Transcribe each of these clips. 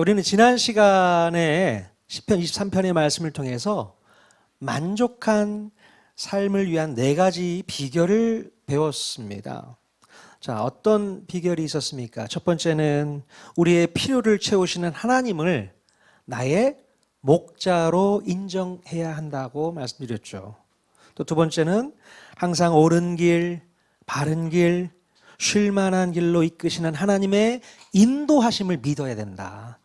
우리는 지난 시간에 시편 23편의 말씀을 통해서 만족한 삶을 위한 4가지 비결을 배웠습니다. 자, 어떤 비결이 있었습니까? 첫 번째는 우리의 필요를 채우시는 하나님을 나의 목자로 인정해야 한다고 말씀드렸죠. 또 두 번째는 항상 옳은 길, 바른 길, 쉴 만한 길로 이끄시는 하나님의 인도하심을 믿어야 된다.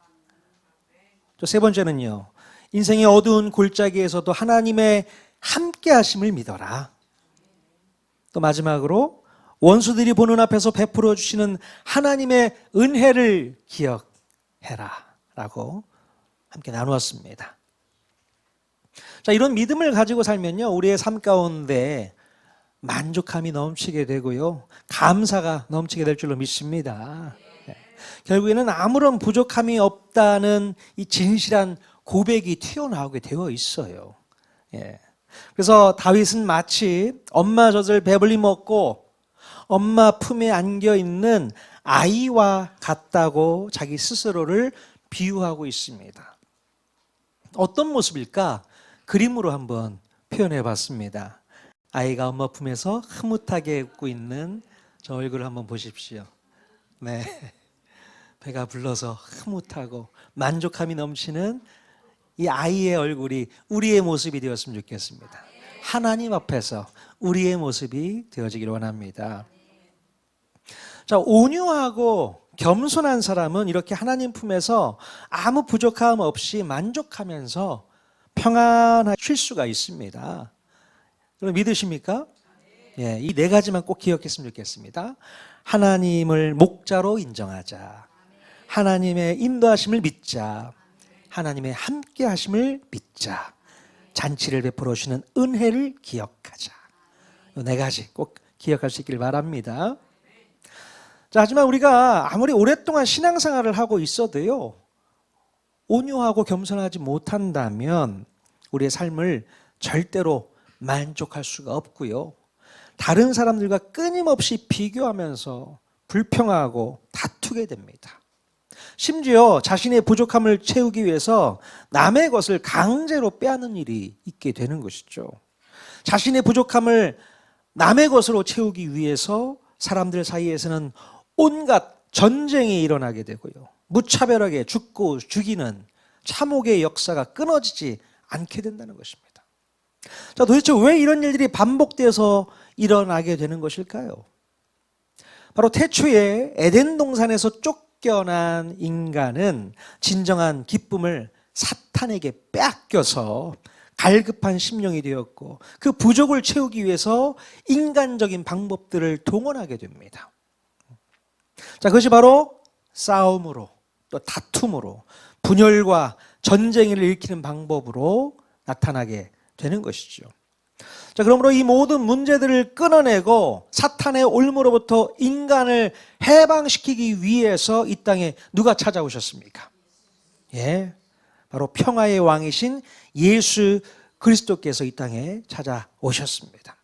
또 세 번째는요, 인생의 어두운 골짜기에서도 하나님의 함께 하심을 믿어라. 또 마지막으로 원수들이 보는 앞에서 베풀어 주시는 하나님의 은혜를 기억해라 라고 함께 나누었습니다. 자, 이런 믿음을 가지고 살면요, 우리의 삶 가운데 만족함이 넘치게 되고요, 감사가 넘치게 될 줄로 믿습니다. 결국에는 아무런 부족함이 없다는 이 진실한 고백이 튀어나오게 되어 있어요. 그래서 다윗은 마치 엄마 젖을 배불리 먹고 엄마 품에 안겨 있는 아이와 같다고 자기 스스로를 비유하고 있습니다. 어떤 모습일까? 그림으로 한번 표현해 봤습니다. 아이가 엄마 품에서 흐뭇하게 웃고 있는 저 얼굴을 한번 보십시오. 네, 배가 불러서 흐뭇하고 만족함이 넘치는 이 아이의 얼굴이 우리의 모습이 되었으면 좋겠습니다. 하나님 앞에서 우리의 모습이 되어지기를 원합니다. 자, 온유하고 겸손한 사람은 이렇게 하나님 품에서 아무 부족함 없이 만족하면서 평안하게 쉴 수가 있습니다. 여러분 믿으십니까? 예, 이 4가지만 꼭 기억했으면 좋겠습니다. 하나님을 목자로 인정하자. 하나님의 인도하심을 믿자. 하나님의 함께 하심을 믿자. 잔치를 베풀어 주시는 은혜를 기억하자. 이 4가지 꼭 기억할 수 있기를 바랍니다. 자, 하지만 우리가 아무리 오랫동안 신앙생활을 하고 있어도요, 온유하고 겸손하지 못한다면 우리의 삶을 절대로 만족할 수가 없고요, 다른 사람들과 끊임없이 비교하면서 불평하고 다투게 됩니다. 심지어 자신의 부족함을 채우기 위해서 남의 것을 강제로 빼앗는 일이 있게 되는 것이죠. 자신의 부족함을 남의 것으로 채우기 위해서 사람들 사이에서는 온갖 전쟁이 일어나게 되고요, 무차별하게 죽고 죽이는 참혹의 역사가 끊어지지 않게 된다는 것입니다. 자, 도대체 왜 이런 일들이 반복돼서 일어나게 되는 것일까요? 바로 태초에 에덴 동산에서 쫓겨난 인간은 진정한 기쁨을 사탄에게 빼앗겨서 갈급한 심령이 되었고, 그 부족을 채우기 위해서 인간적인 방법들을 동원하게 됩니다. 자, 그것이 바로 싸움으로, 또 다툼으로, 분열과 전쟁을 일으키는 방법으로 나타나게 되는 것이죠. 자, 그러므로 이 모든 문제들을 끊어내고 사탄의 올무로부터 인간을 해방시키기 위해서 이 땅에 누가 찾아오셨습니까? 예, 바로 평화의 왕이신 예수 그리스도께서 이 땅에 찾아오셨습니다.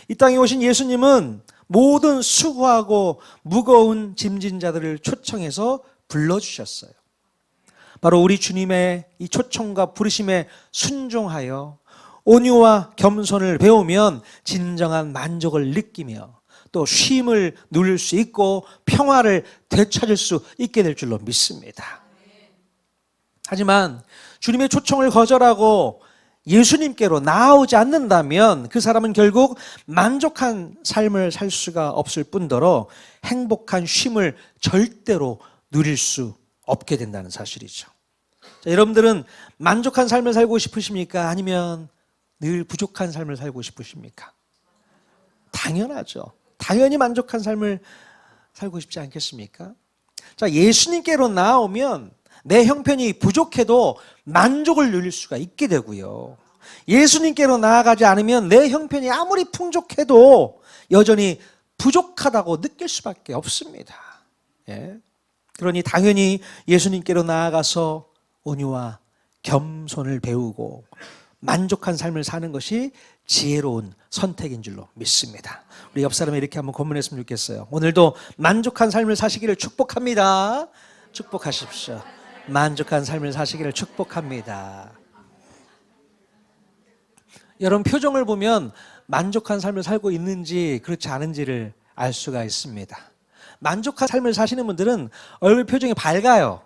이 땅에 오신 예수님은 모든 수고하고 무거운 짐진 자들을 초청해서 불러주셨어요. 바로 우리 주님의 이 초청과 부르심에 순종하여 온유와 겸손을 배우면 진정한 만족을 느끼며 또 쉼을 누릴 수 있고 평화를 되찾을 수 있게 될 줄로 믿습니다. 하지만 주님의 초청을 거절하고 예수님께로 나아오지 않는다면 그 사람은 결국 만족한 삶을 살 수가 없을 뿐더러 행복한 쉼을 절대로 누릴 수 없게 된다는 사실이죠. 자, 여러분들은 만족한 삶을 살고 싶으십니까? 아니면 늘 부족한 삶을 살고 싶으십니까? 당연하죠. 당연히 만족한 삶을 살고 싶지 않겠습니까? 자, 예수님께로 나오면 내 형편이 부족해도 만족을 누릴 수가 있게 되고요, 예수님께로 나아가지 않으면 내 형편이 아무리 풍족해도 여전히 부족하다고 느낄 수밖에 없습니다. 예. 그러니 당연히 예수님께로 나아가서 온유와 겸손을 배우고 만족한 삶을 사는 것이 지혜로운 선택인 줄로 믿습니다. 우리 옆 사람에 이렇게 한번 권면했으면 좋겠어요. 오늘도 만족한 삶을 사시기를 축복합니다. 축복하십시오. 만족한 삶을 사시기를 축복합니다. 여러분 표정을 보면 만족한 삶을 살고 있는지 그렇지 않은지를 알 수가 있습니다. 만족한 삶을 사시는 분들은 얼굴 표정이 밝아요.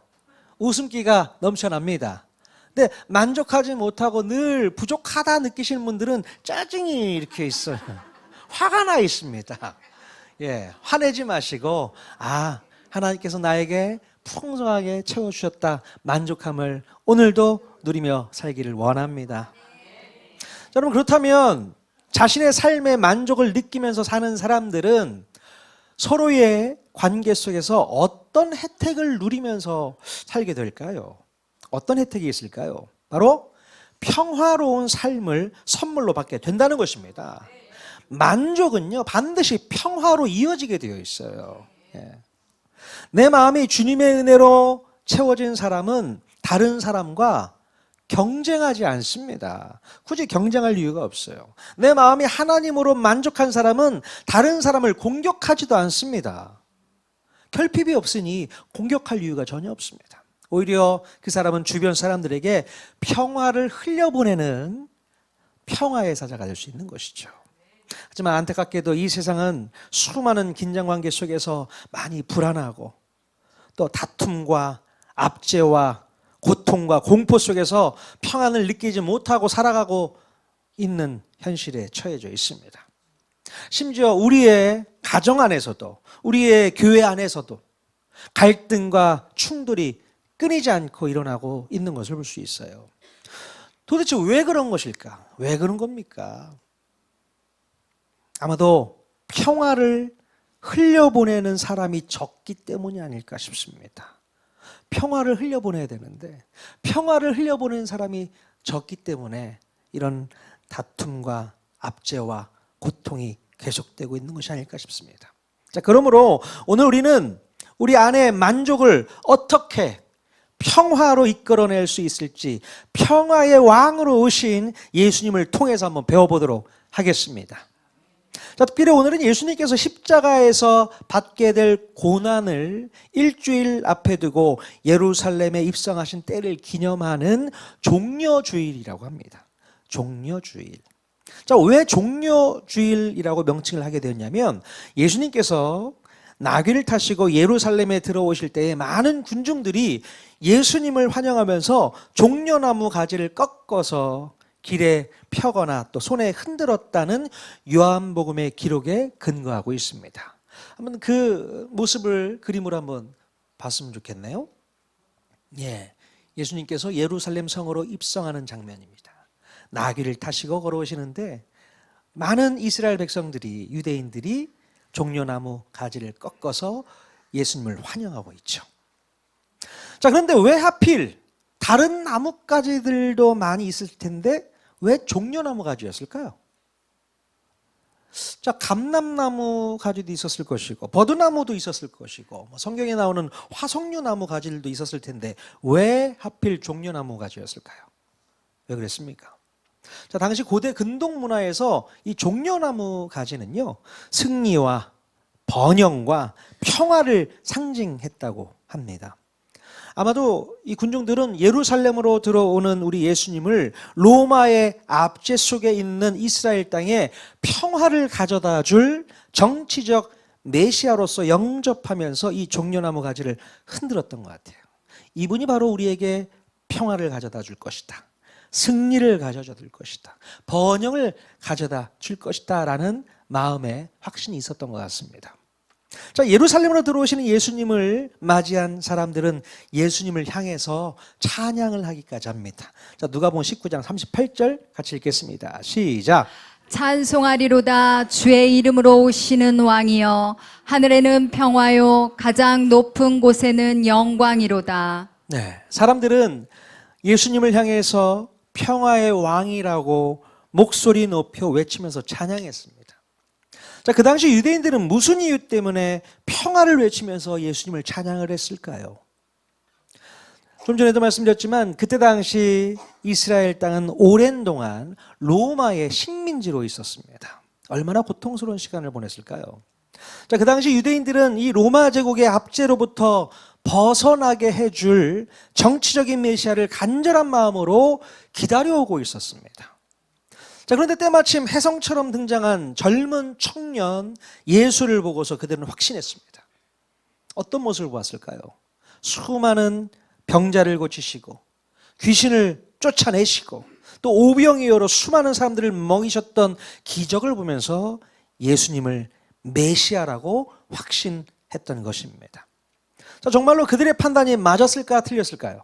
웃음기가 넘쳐납니다. 근데 만족하지 못하고 늘 부족하다 느끼시는 분들은 짜증이 이렇게 있어요. 화가 나 있습니다. 예, 화내지 마시고 하나님께서 나에게 풍성하게 채워주셨다. 만족함을 오늘도 누리며 살기를 원합니다. 여러분 그렇다면 자신의 삶의 만족을 느끼면서 사는 사람들은 서로의 관계 속에서 어떤 혜택을 누리면서 살게 될까요? 어떤 혜택이 있을까요? 바로 평화로운 삶을 선물로 받게 된다는 것입니다. 만족은요 반드시 평화로 이어지게 되어 있어요. 내 마음이 주님의 은혜로 채워진 사람은 다른 사람과 경쟁하지 않습니다. 굳이 경쟁할 이유가 없어요. 내 마음이 하나님으로 만족한 사람은 다른 사람을 공격하지도 않습니다. 결핍이 없으니 공격할 이유가 전혀 없습니다. 오히려 그 사람은 주변 사람들에게 평화를 흘려보내는 평화의 사자가 될 수 있는 것이죠. 하지만 안타깝게도 이 세상은 수많은 긴장관계 속에서 많이 불안하고 또 다툼과 압제와 고통과 공포 속에서 평안을 느끼지 못하고 살아가고 있는 현실에 처해져 있습니다. 심지어 우리의 가정 안에서도 우리의 교회 안에서도 갈등과 충돌이 끊이지 않고 일어나고 있는 것을 볼 수 있어요. 도대체 왜 그런 것일까? 왜 그런 겁니까? 아마도 평화를 흘려보내는 사람이 적기 때문이 아닐까 싶습니다. 평화를 흘려보내야 되는데 평화를 흘려보내는 사람이 적기 때문에 이런 다툼과 압제와 고통이 계속되고 있는 것이 아닐까 싶습니다. 자, 그러므로 오늘 우리는 우리 안에 만족을 어떻게 평화로 이끌어낼 수 있을지 평화의 왕으로 오신 예수님을 통해서 한번 배워보도록 하겠습니다. 자, 특별히 오늘은 예수님께서 십자가에서 받게 될 고난을 일주일 앞에 두고 예루살렘에 입성하신 때를 기념하는 종려주일이라고 합니다. 종려주일. 자, 왜 종려주일이라고 명칭을 하게 되었냐면 예수님께서 나귀를 타시고 예루살렘에 들어오실 때에 많은 군중들이 예수님을 환영하면서 종려나무 가지를 꺾어서 길에 펴거나 또 손에 흔들었다는 요한복음의 기록에 근거하고 있습니다. 한번 그 모습을 그림으로 한번 봤으면 좋겠네요. 예수님께서 예루살렘 성으로 입성하는 장면입니다. 나귀를 타시고 걸어오시는데 많은 이스라엘 백성들이 유대인들이 종려나무 가지를 꺾어서 예수님을 환영하고 있죠. 자, 그런데 왜 하필 다른 나뭇가지들도 많이 있을 텐데 왜 종려나무 가지였을까요? 자, 감람나무 가지도 있었을 것이고 버드나무도 있었을 것이고 성경에 나오는 화석류나무 가지들도 있었을 텐데 왜 하필 종려나무 가지였을까요? 왜 그랬습니까? 자, 당시 고대 근동 문화에서 이 종려나무 가지는요 승리와 번영과 평화를 상징했다고 합니다. 아마도 이 군중들은 예루살렘으로 들어오는 우리 예수님을 로마의 압제 속에 있는 이스라엘 땅에 평화를 가져다 줄 정치적 메시아로서 영접하면서 이 종려나무 가지를 흔들었던 것 같아요. 이분이 바로 우리에게 평화를 가져다 줄 것이다. 승리를 가져다 줄 것이다. 번영을 가져다 줄 것이다 라는 마음의 확신이 있었던 것 같습니다. 자, 예루살렘으로 들어오시는 예수님을 맞이한 사람들은 예수님을 향해서 찬양을 하기까지 합니다. 자, 누가복음 19장 38절 같이 읽겠습니다. 시작. 찬송하리로다 주의 이름으로 오시는 왕이여 하늘에는 평화요 가장 높은 곳에는 영광이로다. 네, 사람들은 예수님을 향해서 평화의 왕이라고 목소리 높여 외치면서 찬양했습니다. 자, 그 당시 유대인들은 무슨 이유 때문에 평화를 외치면서 예수님을 찬양을 했을까요? 좀 전에도 말씀드렸지만 그때 당시 이스라엘 땅은 오랜 동안 로마의 식민지로 있었습니다. 얼마나 고통스러운 시간을 보냈을까요? 자, 그 당시 유대인들은 이 로마 제국의 압제로부터 벗어나게 해줄 정치적인 메시아를 간절한 마음으로 기다려오고 있었습니다. 자, 그런데 때마침 혜성처럼 등장한 젊은 청년 예수를 보고서 그들은 확신했습니다. 어떤 모습을 보았을까요? 수많은 병자를 고치시고 귀신을 쫓아내시고 또 오병이어로 수많은 사람들을 먹이셨던 기적을 보면서 예수님을 메시아라고 확신했던 것입니다. 자, 정말로 그들의 판단이 맞았을까 틀렸을까요?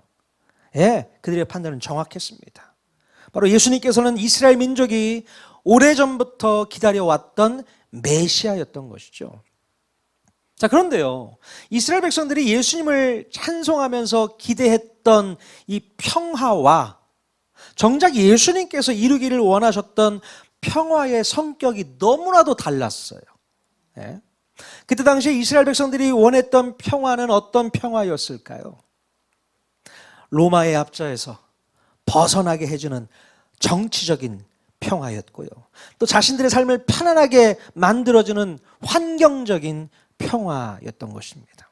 예, 그들의 판단은 정확했습니다. 바로 예수님께서는 이스라엘 민족이 오래전부터 기다려왔던 메시아였던 것이죠. 자, 그런데요, 이스라엘 백성들이 예수님을 찬송하면서 기대했던 이 평화와 정작 예수님께서 이루기를 원하셨던 평화의 성격이 너무나도 달랐어요. 예? 그때 당시에 이스라엘 백성들이 원했던 평화는 어떤 평화였을까요? 로마의 압제에서 벗어나게 해주는 정치적인 평화였고요. 또 자신들의 삶을 편안하게 만들어주는 환경적인 평화였던 것입니다.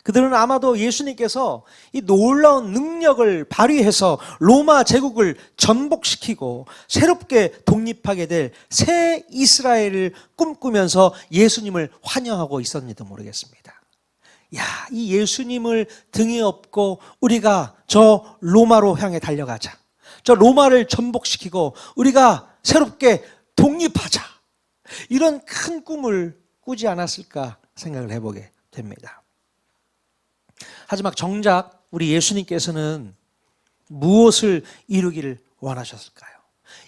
그들은 아마도 예수님께서 이 놀라운 능력을 발휘해서 로마 제국을 전복시키고 새롭게 독립하게 될 새 이스라엘을 꿈꾸면서 예수님을 환영하고 있었는지도 모르겠습니다. 야, 이 예수님을 등에 업고 우리가 저 로마로 향해 달려가자. 저 로마를 전복시키고 우리가 새롭게 독립하자. 이런 큰 꿈을 꾸지 않았을까 생각을 해보게 됩니다. 하지만 정작 우리 예수님께서는 무엇을 이루기를 원하셨을까요?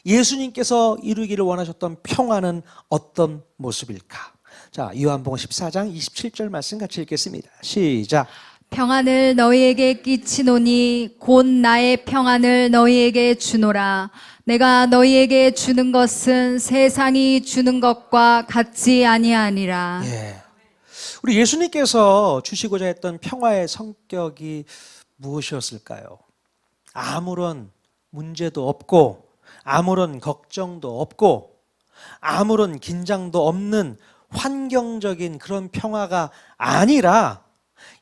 예수님께서 이루기를 원하셨던 평화는 어떤 모습일까? 자, 요한복음 14장 27절 말씀 같이 읽겠습니다. 시작. 평안을 너희에게 끼치노니 곧 나의 평안을 너희에게 주노라. 내가 너희에게 주는 것은 세상이 주는 것과 같지 아니하니라. 예. 우리 예수님께서 주시고자 했던 평화의 성격이 무엇이었을까요? 아무런 문제도 없고 아무런 걱정도 없고 아무런 긴장도 없는 환경적인 그런 평화가 아니라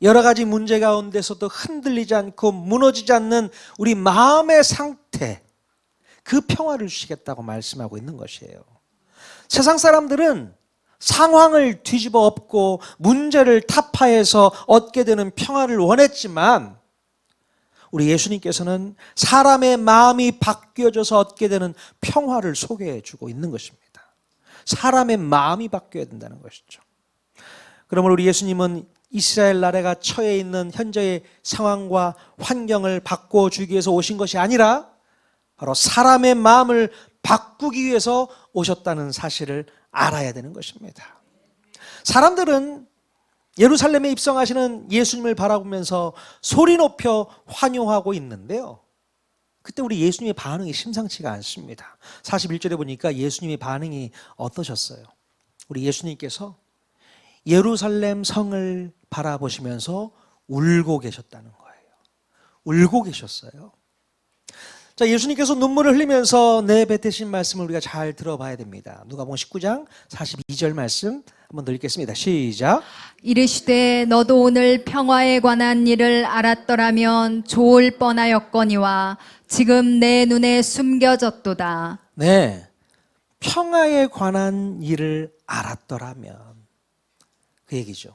여러 가지 문제 가운데서도 흔들리지 않고 무너지지 않는 우리 마음의 상태, 그 평화를 주시겠다고 말씀하고 있는 것이에요. 세상 사람들은 상황을 뒤집어 엎고 문제를 타파해서 얻게 되는 평화를 원했지만 우리 예수님께서는 사람의 마음이 바뀌어져서 얻게 되는 평화를 소개해 주고 있는 것입니다. 사람의 마음이 바뀌어야 된다는 것이죠. 그러므로 우리 예수님은 이스라엘 나라가 처해 있는 현재의 상황과 환경을 바꿔주기 위해서 오신 것이 아니라 바로 사람의 마음을 바꾸기 위해서 오셨다는 사실을 알아야 되는 것입니다. 사람들은 예루살렘에 입성하시는 예수님을 바라보면서 소리 높여 환영하고 있는데요. 그때 우리 예수님의 반응이 심상치가 않습니다. 41절에 보니까 예수님의 반응이 어떠셨어요? 우리 예수님께서 예루살렘 성을 바라보시면서 울고 계셨다는 거예요. 울고 계셨어요. 자, 예수님께서 눈물을 흘리면서 내뱉으신 말씀을 우리가 잘 들어봐야 됩니다. 누가복음 19장 42절 말씀 한번 더 읽겠습니다. 시작. 이르시되 너도 오늘 평화에 관한 일을 알았더라면 좋을 뻔하였거니와 지금 내 눈에 숨겨졌도다. 네, 평화에 관한 일을 알았더라면 그 얘기죠.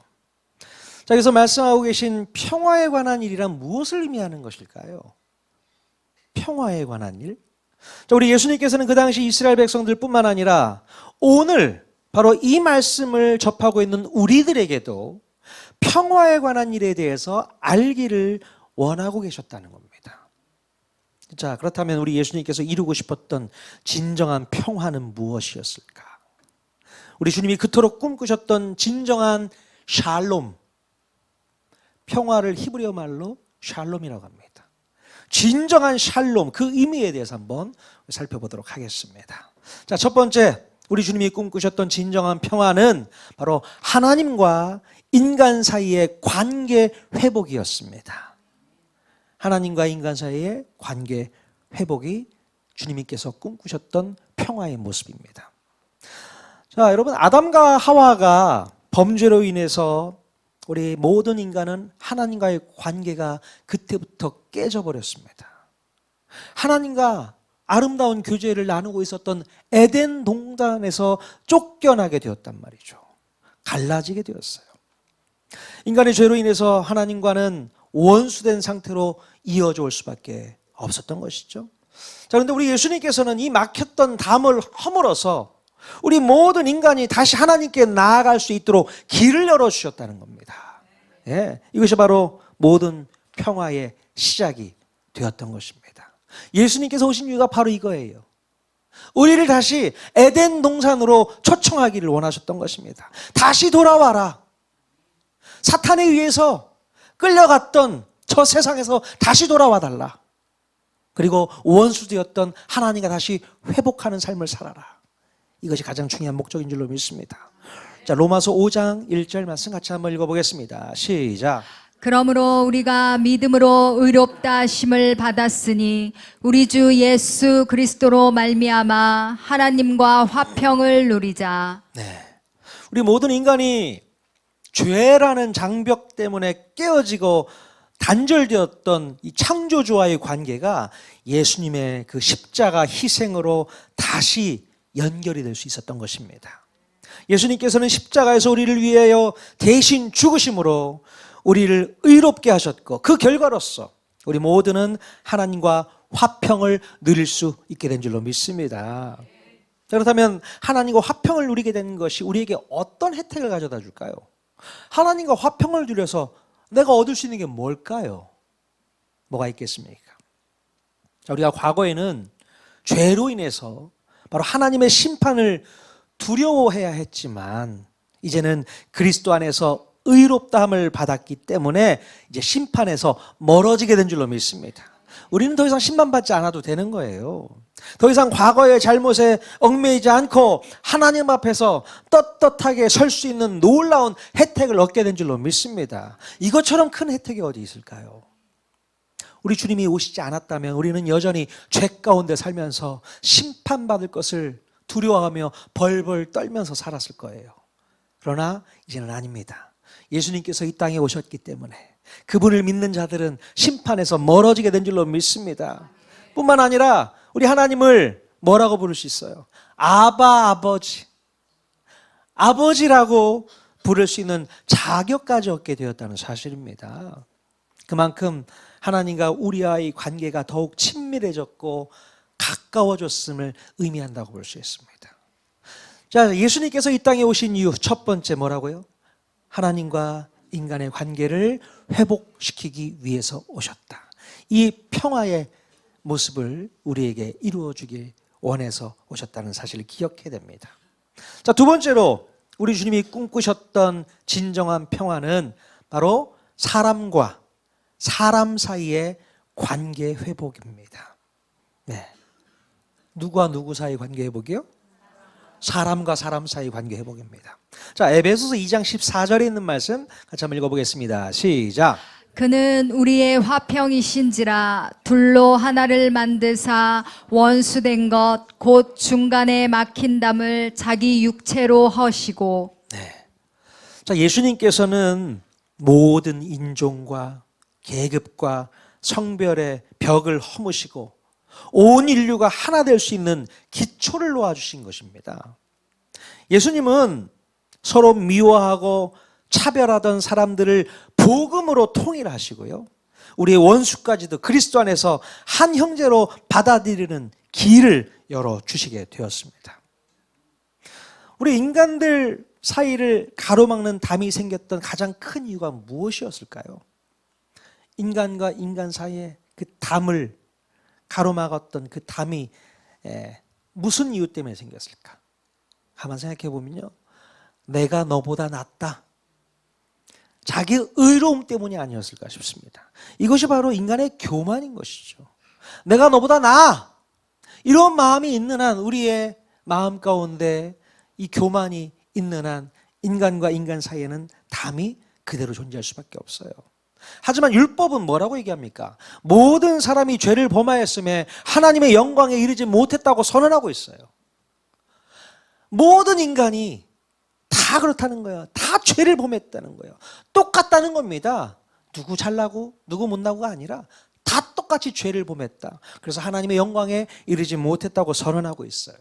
자, 그래서 말씀하고 계신 평화에 관한 일이란 무엇을 의미하는 것일까요? 평화에 관한 일? 자, 우리 예수님께서는 그 당시 이스라엘 백성들뿐만 아니라 오늘 바로 이 말씀을 접하고 있는 우리들에게도 평화에 관한 일에 대해서 알기를 원하고 계셨다는 겁니다. 자, 그렇다면 우리 예수님께서 이루고 싶었던 진정한 평화는 무엇이었을까? 우리 주님이 그토록 꿈꾸셨던 진정한 샬롬, 평화를 히브리어 말로 샬롬이라고 합니다. 진정한 샬롬, 그 의미에 대해서 한번 살펴보도록 하겠습니다. 자, 첫 번째, 우리 주님이 꿈꾸셨던 진정한 평화는 바로 하나님과 인간 사이의 관계 회복이었습니다. 하나님과 인간 사이의 관계 회복이 주님께서 꿈꾸셨던 평화의 모습입니다. 자, 여러분, 아담과 하와가 범죄로 인해서 우리 모든 인간은 하나님과의 관계가 그때부터 깨져버렸습니다. 하나님과 아름다운 교제를 나누고 있었던 에덴 동산에서 쫓겨나게 되었단 말이죠. 갈라지게 되었어요. 인간의 죄로 인해서 하나님과는 원수된 상태로 이어져 올 수밖에 없었던 것이죠. 자, 그런데 우리 예수님께서는 이 막혔던 담을 허물어서 우리 모든 인간이 다시 하나님께 나아갈 수 있도록 길을 열어주셨다는 겁니다. 예, 이것이 바로 모든 평화의 시작이 되었던 것입니다. 예수님께서 오신 이유가 바로 이거예요. 우리를 다시 에덴 동산으로 초청하기를 원하셨던 것입니다. 다시 돌아와라. 사탄에 의해서 끌려갔던 저 세상에서 다시 돌아와 달라. 그리고 원수되었던 하나님과 다시 회복하는 삶을 살아라. 이것이 가장 중요한 목적인 줄로 믿습니다. 자, 로마서 5장 1절 말씀 같이 한번 읽어보겠습니다. 시작. 그러므로 우리가 믿음으로 의롭다 하심을 받았으니 우리 주 예수 그리스도로 말미암아 하나님과 화평을 누리자. 네, 우리 모든 인간이 죄라는 장벽 때문에 깨어지고 단절되었던 이 창조주와의 관계가 예수님의 그 십자가 희생으로 다시 연결이 될 수 있었던 것입니다. 예수님께서는 십자가에서 우리를 위하여 대신 죽으심으로 우리를 의롭게 하셨고, 그 결과로서 우리 모두는 하나님과 화평을 누릴 수 있게 된 줄로 믿습니다. 그렇다면 하나님과 화평을 누리게 된 것이 우리에게 어떤 혜택을 가져다 줄까요? 하나님과 화평을 누려서 내가 얻을 수 있는 게 뭘까요? 뭐가 있겠습니까? 자, 우리가 과거에는 죄로 인해서 바로 하나님의 심판을 두려워해야 했지만 이제는 그리스도 안에서 의롭다함을 받았기 때문에 이제 심판에서 멀어지게 된 줄로 믿습니다. 우리는 더 이상 심판받지 않아도 되는 거예요. 더 이상 과거의 잘못에 얽매이지 않고 하나님 앞에서 떳떳하게 설 수 있는 놀라운 혜택을 얻게 된 줄로 믿습니다. 이것처럼 큰 혜택이 어디 있을까요? 우리 주님이 오시지 않았다면 우리는 여전히 죄 가운데 살면서 심판받을 것을 두려워하며 벌벌 떨면서 살았을 거예요. 그러나 이제는 아닙니다. 예수님께서 이 땅에 오셨기 때문에 그분을 믿는 자들은 심판에서 멀어지게 된 줄로 믿습니다. 뿐만 아니라 우리 하나님을 뭐라고 부를 수 있어요? 아바 아버지, 아버지라고 부를 수 있는 자격까지 얻게 되었다는 사실입니다. 그만큼 하나님과 우리와의 관계가 더욱 친밀해졌고 가까워졌음을 의미한다고 볼 수 있습니다. 자, 예수님께서 이 땅에 오신 이유 첫 번째 뭐라고요? 하나님과 인간의 관계를 회복시키기 위해서 오셨다. 이 평화의 모습을 우리에게 이루어주길 원해서 오셨다는 사실을 기억해야 됩니다. 자, 두 번째로 우리 주님이 꿈꾸셨던 진정한 평화는 바로 사람과 사람 사이의 관계 회복입니다. 네. 누구와 누구 사이 관계 회복이요? 사람과 사람 사이 관계 회복입니다. 자, 에베소서 2장 14절에 있는 말씀 같이 한번 읽어보겠습니다. 시작. 그는 우리의 화평이신지라 둘로 하나를 만드사 원수된 것 곧 중간에 막힌 담을 자기 육체로 허시고. 네. 자, 예수님께서는 모든 인종과 계급과 성별의 벽을 허무시고 온 인류가 하나 될 수 있는 기초를 놓아주신 것입니다. 예수님은 서로 미워하고 차별하던 사람들을 복음으로 통일하시고요, 우리의 원수까지도 그리스도 안에서 한 형제로 받아들이는 길을 열어주시게 되었습니다. 우리 인간들 사이를 가로막는 담이 생겼던 가장 큰 이유가 무엇이었을까요? 인간과 인간 사이에 그 담을 가로막았던 그 담이 무슨 이유 때문에 생겼을까? 가만 생각해 보면요, 내가 너보다 낫다, 자기 의로움 때문이 아니었을까 싶습니다. 이것이 바로 인간의 교만인 것이죠. 내가 너보다 나아, 이런 마음이 있는 한, 우리의 마음 가운데 이 교만이 있는 한 인간과 인간 사이에는 담이 그대로 존재할 수밖에 없어요. 하지만 율법은 뭐라고 얘기합니까? 모든 사람이 죄를 범하였음에 하나님의 영광에 이르지 못했다고 선언하고 있어요. 모든 인간이 다 그렇다는 거예요. 다 죄를 범했다는 거예요. 똑같다는 겁니다. 누구 잘나고 누구 못나고가 아니라 다 똑같이 죄를 범했다. 그래서 하나님의 영광에 이르지 못했다고 선언하고 있어요.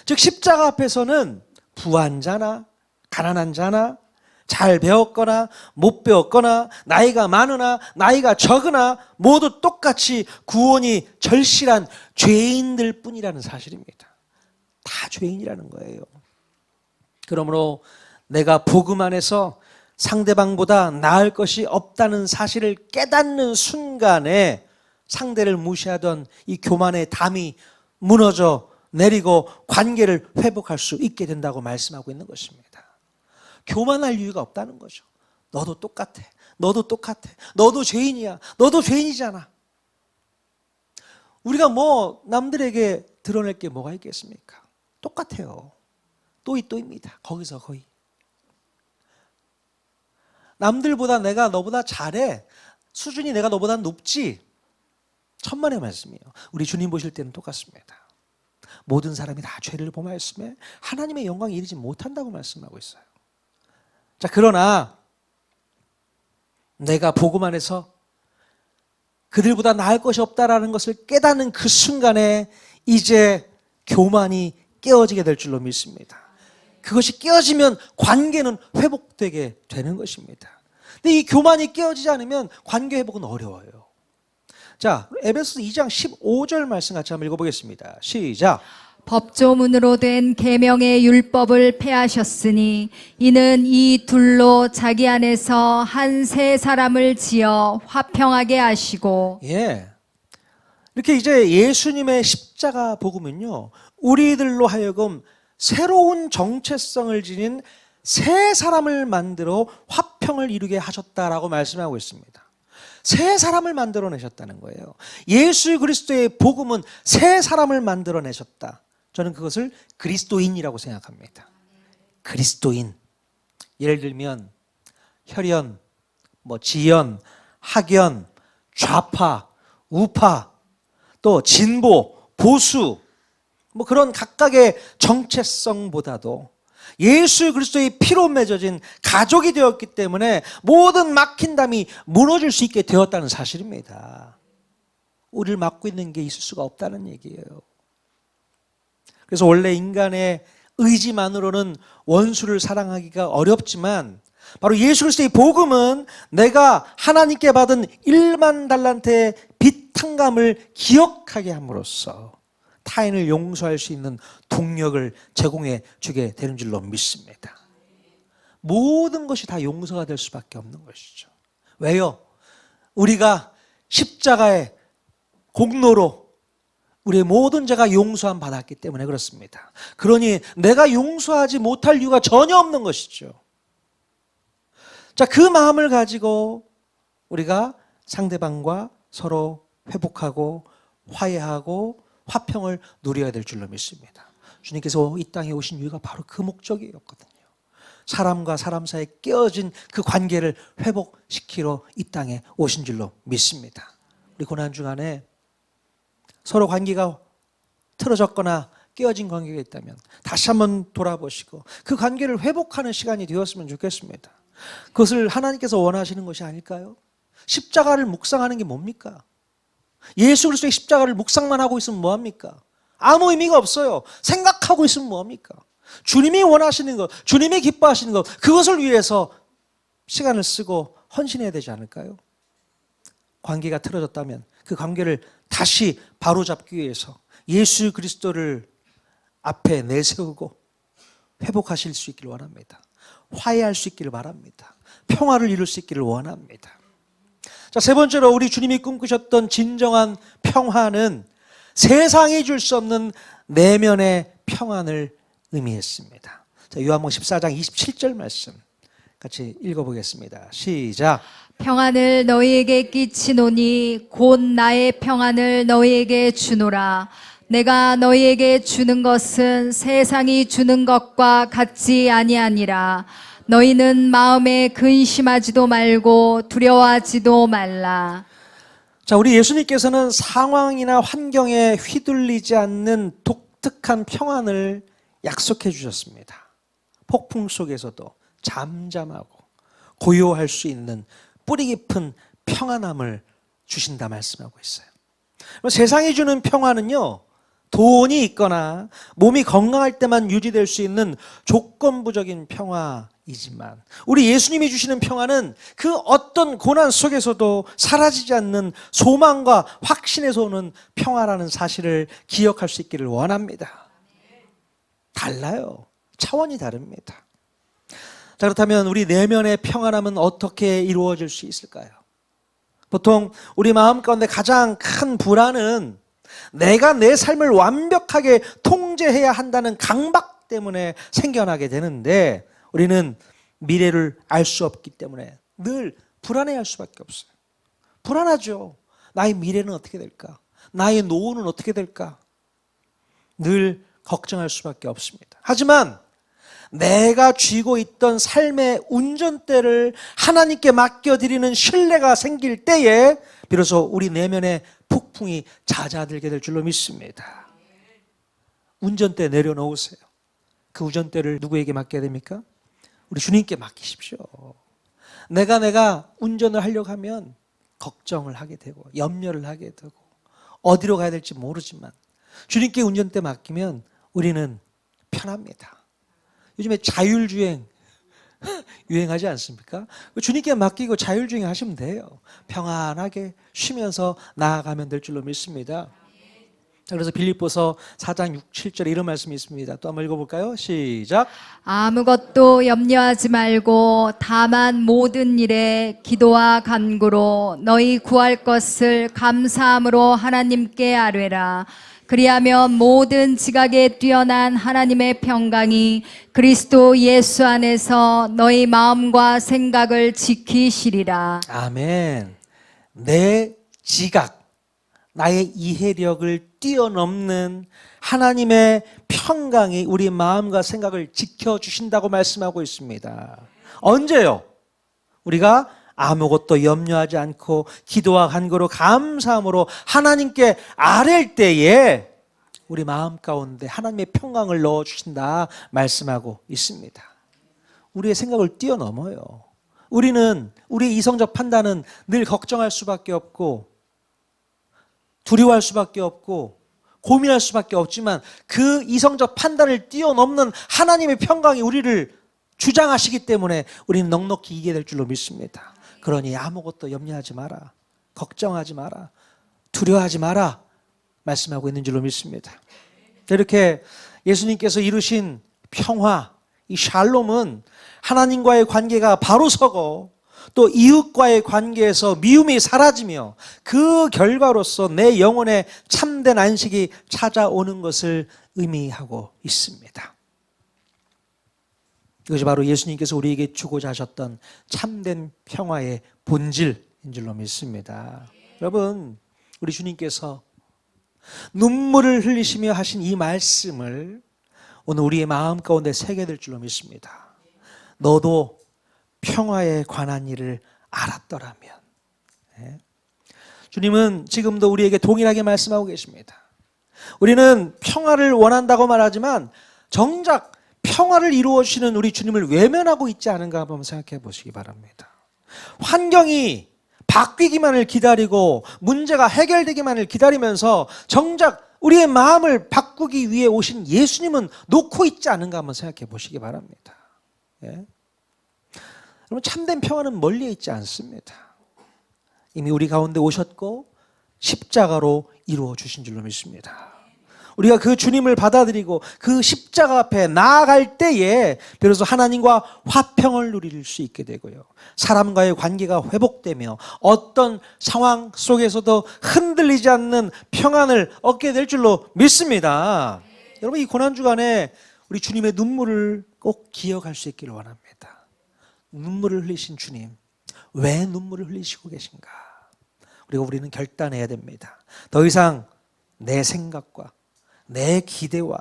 즉 십자가 앞에서는 부한 자나 가난한 자나 잘 배웠거나 못 배웠거나 나이가 많으나 나이가 적으나 모두 똑같이 구원이 절실한 죄인들 뿐이라는 사실입니다. 다 죄인이라는 거예요. 그러므로 내가 복음 안에서 상대방보다 나을 것이 없다는 사실을 깨닫는 순간에 상대를 무시하던 이 교만의 담이 무너져 내리고 관계를 회복할 수 있게 된다고 말씀하고 있는 것입니다. 교만할 이유가 없다는 거죠. 너도 똑같아. 너도 똑같아. 너도 죄인이야. 너도 죄인이잖아. 우리가 뭐 남들에게 드러낼 게 뭐가 있겠습니까? 똑같아요. 또이또입니다. 거기서 거의. 남들보다 내가 너보다 잘해. 수준이 내가 너보다 높지. 천만의 말씀이에요. 우리 주님 보실 때는 똑같습니다. 모든 사람이 다 죄를 범하였음에 하나님의 영광에 이르지 못한다고 말씀하고 있어요. 자, 그러나 내가 복음 안에서 그들보다 나을 것이 없다라는 것을 깨닫는 그 순간에 이제 교만이 깨어지게 될 줄로 믿습니다. 그것이 깨어지면 관계는 회복되게 되는 것입니다. 근데 이 교만이 깨어지지 않으면 관계 회복은 어려워요. 자, 에베소서 2장 15절 말씀 같이 한번 읽어보겠습니다. 시작. 법조문으로 된 계명의 율법을 폐하셨으니 이는 이 둘로 자기 안에서 한 새 사람을 지어 화평하게 하시고. 예. 이렇게 이제 예수님의 십자가 복음은요, 우리들로 하여금 새로운 정체성을 지닌 새 사람을 만들어 화평을 이루게 하셨다라고 말씀하고 있습니다. 새 사람을 만들어내셨다는 거예요. 예수 그리스도의 복음은 새 사람을 만들어내셨다. 저는 그것을 그리스도인이라고 생각합니다. 그리스도인. 예를 들면 혈연, 지연, 학연, 좌파, 우파, 또 진보, 보수, 그런 각각의 정체성보다도 예수 그리스도의 피로 맺어진 가족이 되었기 때문에 모든 막힌 담이 무너질 수 있게 되었다는 사실입니다. 우리를 막고 있는 게 있을 수가 없다는 얘기예요. 그래서 원래 인간의 의지만으로는 원수를 사랑하기가 어렵지만 바로 예수 그리스도의 복음은 내가 하나님께 받은 1만 달란트의 빚 탕감을 기억하게 함으로써 타인을 용서할 수 있는 동력을 제공해 주게 되는 줄로 믿습니다. 모든 것이 다 용서가 될 수밖에 없는 것이죠. 왜요? 우리가 십자가의 공로로 우리의 모든 죄가 용서함 받았기 때문에 그렇습니다. 그러니 내가 용서하지 못할 이유가 전혀 없는 것이죠. 자, 그 마음을 가지고 우리가 상대방과 서로 회복하고 화해하고 화평을 누려야 될 줄로 믿습니다. 주님께서 이 땅에 오신 이유가 바로 그 목적이었거든요. 사람과 사람 사이에 깨어진 그 관계를 회복시키러 이 땅에 오신 줄로 믿습니다. 우리 고난 주간에 서로 관계가 틀어졌거나 깨어진 관계가 있다면 다시 한번 돌아보시고 그 관계를 회복하는 시간이 되었으면 좋겠습니다. 그것을 하나님께서 원하시는 것이 아닐까요? 십자가를 묵상하는 게 뭡니까? 예수 그리스도의 십자가를 묵상만 하고 있으면 뭐합니까? 아무 의미가 없어요. 생각하고 있으면 뭐합니까? 주님이 원하시는 것, 주님이 기뻐하시는 것, 그것을 위해서 시간을 쓰고 헌신해야 되지 않을까요? 관계가 틀어졌다면 그 관계를 다시 바로잡기 위해서 예수 그리스도를 앞에 내세우고 회복하실 수 있기를 원합니다. 화해할 수 있기를 바랍니다. 평화를 이룰 수 있기를 원합니다. 자, 세 번째로 우리 주님이 꿈꾸셨던 진정한 평화는 세상이 줄 수 없는 내면의 평안을 의미했습니다. 자, 요한복음 14장 27절 말씀 같이 읽어보겠습니다. 시작. 평안을 너희에게 끼치노니 곧 나의 평안을 너희에게 주노라. 내가 너희에게 주는 것은 세상이 주는 것과 같지 아니하니라. 너희는 마음에 근심하지도 말고 두려워하지도 말라. 자, 우리 예수님께서는 상황이나 환경에 휘둘리지 않는 독특한 평안을 약속해 주셨습니다. 폭풍 속에서도 잠잠하고 고요할 수 있는 뿌리 깊은 평안함을 주신다 말씀하고 있어요. 세상이 주는 평안은요, 돈이 있거나 몸이 건강할 때만 유지될 수 있는 조건부적인 평화이지만 우리 예수님이 주시는 평화는 그 어떤 고난 속에서도 사라지지 않는 소망과 확신에서 오는 평화라는 사실을 기억할 수 있기를 원합니다. 달라요. 차원이 다릅니다. 자, 그렇다면 우리 내면의 평안함은 어떻게 이루어질 수 있을까요? 보통 우리 마음 가운데 가장 큰 불안은 내가 내 삶을 완벽하게 통제해야 한다는 강박 때문에 생겨나게 되는데, 우리는 미래를 알 수 없기 때문에 늘 불안해할 수밖에 없어요. 불안하죠. 나의 미래는 어떻게 될까? 나의 노후는 어떻게 될까? 늘 걱정할 수밖에 없습니다. 하지만 내가 쥐고 있던 삶의 운전대를 하나님께 맡겨드리는 신뢰가 생길 때에 비로소 우리 내면의 폭풍이 잦아들게 될 줄로 믿습니다. 운전대 내려놓으세요. 그 운전대를 누구에게 맡겨야 됩니까? 우리 주님께 맡기십시오. 내가 운전을 하려고 하면 걱정을 하게 되고 염려를 하게 되고 어디로 가야 될지 모르지만 주님께 운전대 맡기면 우리는 편합니다. 요즘에 자율주행 유행하지 않습니까? 주님께 맡기고 자율주행 하시면 돼요. 평안하게 쉬면서 나아가면 될 줄로 믿습니다. 그래서 빌립보서 4장 6, 7절에 이런 말씀이 있습니다. 또 한번 읽어볼까요? 시작. 아무것도 염려하지 말고 다만 모든 일에 기도와 간구로 너희 구할 것을 감사함으로 하나님께 아뢰라. 그리하면 모든 지각에 뛰어난 하나님의 평강이 그리스도 예수 안에서 너희 마음과 생각을 지키시리라. 아멘. 내 지각, 나의 이해력을 뛰어넘는 하나님의 평강이 우리 마음과 생각을 지켜주신다고 말씀하고 있습니다. 언제요? 우리가 아무것도 염려하지 않고 기도와 간구로 감사함으로 하나님께 아랠 때에 우리 마음 가운데 하나님의 평강을 넣어주신다 말씀하고 있습니다. 우리의 생각을 뛰어넘어요. 우리는 우리의 이성적 판단은 늘 걱정할 수밖에 없고 두려워할 수밖에 없고 고민할 수밖에 없지만 그 이성적 판단을 뛰어넘는 하나님의 평강이 우리를 주장하시기 때문에 우리는 넉넉히 이기게 될 줄로 믿습니다. 그러니 아무것도 염려하지 마라, 걱정하지 마라, 두려워하지 마라 말씀하고 있는 줄로 믿습니다. 이렇게 예수님께서 이루신 평화, 이 샬롬은 하나님과의 관계가 바로 서고 또 이웃과의 관계에서 미움이 사라지며 그 결과로서 내 영혼에 참된 안식이 찾아오는 것을 의미하고 있습니다. 이것이 바로 예수님께서 우리에게 주고자 하셨던 참된 평화의 본질인 줄로 믿습니다. 여러분, 우리 주님께서 눈물을 흘리시며 하신 이 말씀을 오늘 우리의 마음 가운데 새게 될 줄로 믿습니다. 너도 평화에 관한 일을 알았더라면. 주님은 지금도 우리에게 동일하게 말씀하고 계십니다. 우리는 평화를 원한다고 말하지만 정작 평화를 이루어 주시는 우리 주님을 외면하고 있지 않은가 한번 생각해 보시기 바랍니다. 환경이 바뀌기만을 기다리고 문제가 해결되기만을 기다리면서 정작 우리의 마음을 바꾸기 위해 오신 예수님은 놓고 있지 않은가 한번 생각해 보시기 바랍니다. 여러분, 참된 평화는 멀리 있지 않습니다. 이미 우리 가운데 오셨고 십자가로 이루어 주신 줄로 믿습니다. 우리가 그 주님을 받아들이고 그 십자가 앞에 나아갈 때에 비로소 하나님과 화평을 누릴 수 있게 되고요. 사람과의 관계가 회복되며 어떤 상황 속에서도 흔들리지 않는 평안을 얻게 될 줄로 믿습니다. 여러분, 이 고난주간에 우리 주님의 눈물을 꼭 기억할 수 있기를 원합니다. 눈물을 흘리신 주님, 왜 눈물을 흘리시고 계신가? 그리고 우리는 결단해야 됩니다. 더 이상 내 생각과 내 기대와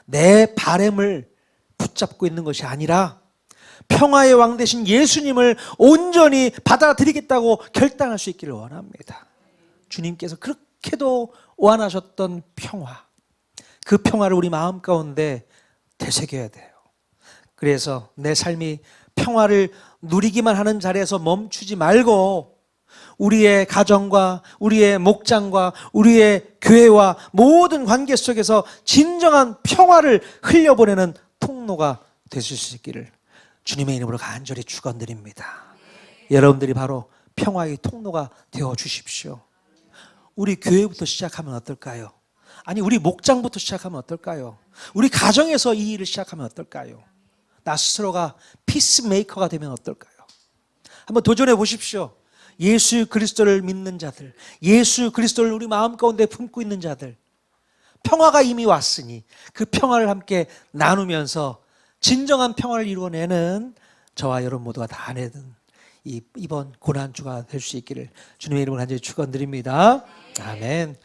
내 바램을 붙잡고 있는 것이 아니라 평화의 왕 되신 예수님을 온전히 받아들이겠다고 결단할 수 있기를 원합니다. 주님께서 그렇게도 원하셨던 평화, 그 평화를 우리 마음 가운데 되새겨야 돼요. 그래서 내 삶이 평화를 누리기만 하는 자리에서 멈추지 말고 우리의 가정과 우리의 목장과 우리의 교회와 모든 관계 속에서 진정한 평화를 흘려보내는 통로가 되실 수 있기를 주님의 이름으로 간절히 축원드립니다. 여러분들이 바로 평화의 통로가 되어 주십시오. 우리 교회부터 시작하면 어떨까요? 아니 우리 목장부터 시작하면 어떨까요? 우리 가정에서 이 일을 시작하면 어떨까요? 나 스스로가 피스메이커가 되면 어떨까요? 한번 도전해 보십시오. 예수 그리스도를 믿는 자들, 예수 그리스도를 우리 마음 가운데 품고 있는 자들, 평화가 이미 왔으니 그 평화를 함께 나누면서 진정한 평화를 이루어내는 저와 여러분 모두가 다 내는 이번 고난주가 될 수 있기를 주님의 이름으로 간절히 축원드립니다. 아멘.